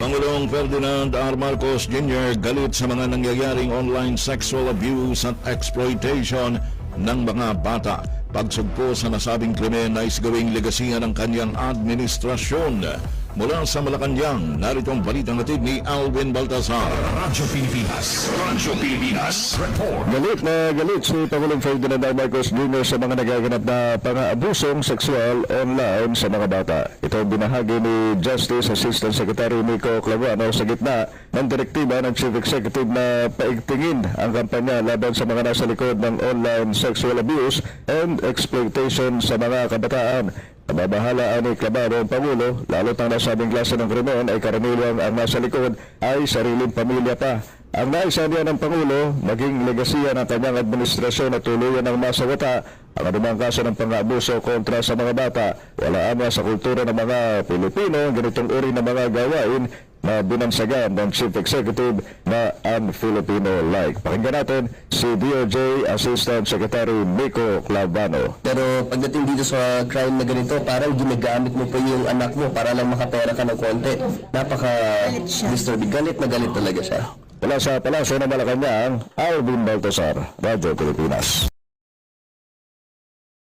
Pangulong Ferdinand R. Marcos Jr. galit sa mga nangyayaring online sexual abuse at exploitation ng mga bata. Pagsugpo sa nasabing krimen ay gawing legasiya ng kanyang administrasyon. Mula sa Malacanang, narito ang balitang hatid ni Alvin Baltazar. Radyo Pilipinas Report. Galit na galit si Pangulong Ferdinand R. Marcos Jr. sa mga nagaganap na pang-abusong sexual online sa mga bata. Ito ang binahagi ni Justice Assistant Secretary Nico Claviano sa gitna ng direktiba ng Chief Executive na paigtingin ang kampanya laban sa mga nasa likod ng online sexual abuse and exploitation sa mga kabataan. Nababahala ni Claviano ang Pangulo, lalo't ang nasabing klase ng krimen ay karaniwang ang nasa likod ay sariling pamilya pa. Ang naisa niya ng Pangulo, maging legasiya ng kanyang administrasyon at tuluyan ng masawata ang anumang kaso ng pang-abuso kontra sa mga bata. Wala ama sa kultura ng mga Pilipino ang ganitong uri ng mga gawain na binansagan ng Chief Executive na un-Filipino-like. Pakinggan natin si DOJ Assistant Secretary Nico Claviano. Pero pagdating dito sa crime na ganito, parang ginagamit mo pa yung anak mo para lang makapera ka ng konti. Napaka-disturbing. Galit na galit talaga siya. Mula sa Palasyo ng Malacanang, Alvin Baltazar, Radyo Pilipinas.